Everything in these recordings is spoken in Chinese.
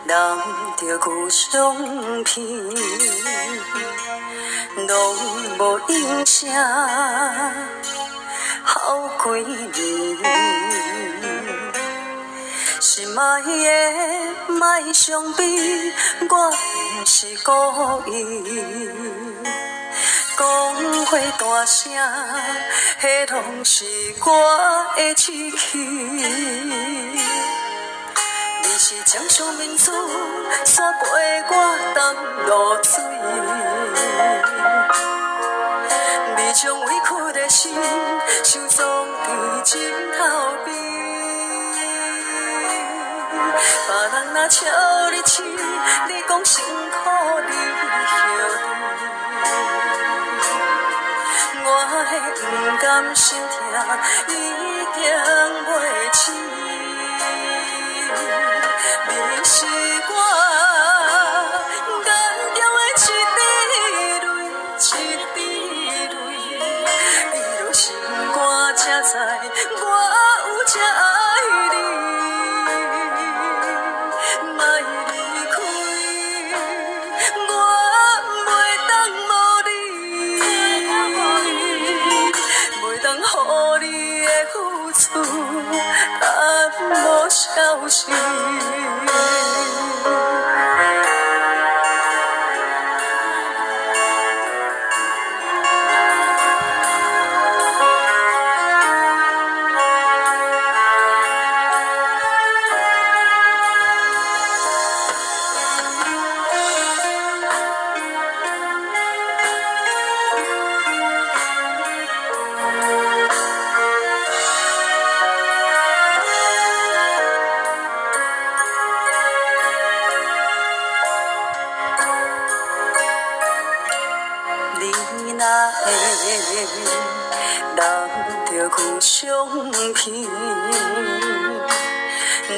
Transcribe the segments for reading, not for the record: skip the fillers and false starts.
人着旧相片，拢无影声，好几年。心爱的，莫伤悲，我不是故意。讲话大声，迄拢是我的志气。你是掌上明珠，伞陪我东落水。你将委屈的心收藏在枕头边。别人若笑你痴，你讲辛苦你晓得。我的不甘心痛，已经袂起。你是我眼中的一滴泪，一滴泪。你若心肝才知，我有这爱你。莫离开，我袂当无你，袂当予你的付出淡薄消失。人着旧相片，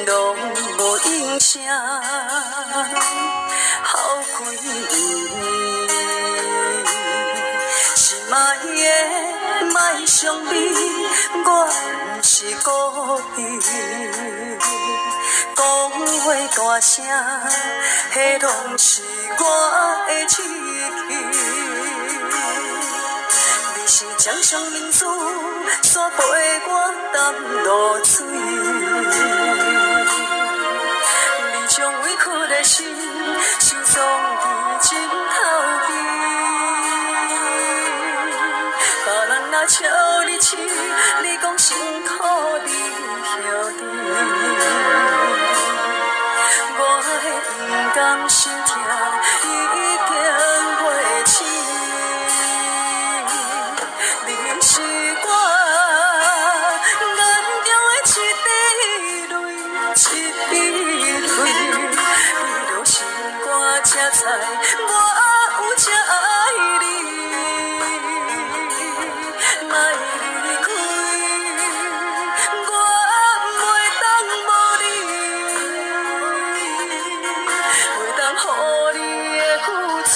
拢无影声，好几年。心爱的，莫伤悲，我不是故意。讲话大声，迄拢是我的志气。是掌上明珠，伞陪我东落水。你将委屈的心收藏在枕头边。别人若笑你痴，你讲辛苦你晓得。我的不甘心痛，已经袂起。你是我眼中的一滴泪，一滴泪。你若心肝才知，我有这爱你。莫离开，我袂当无你，袂当予你的付出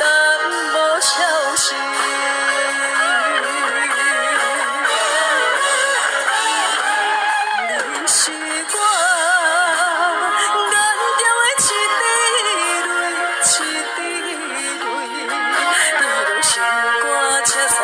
淡薄消失。是我眼中的一滴泪，一滴泪。你若心肝才知。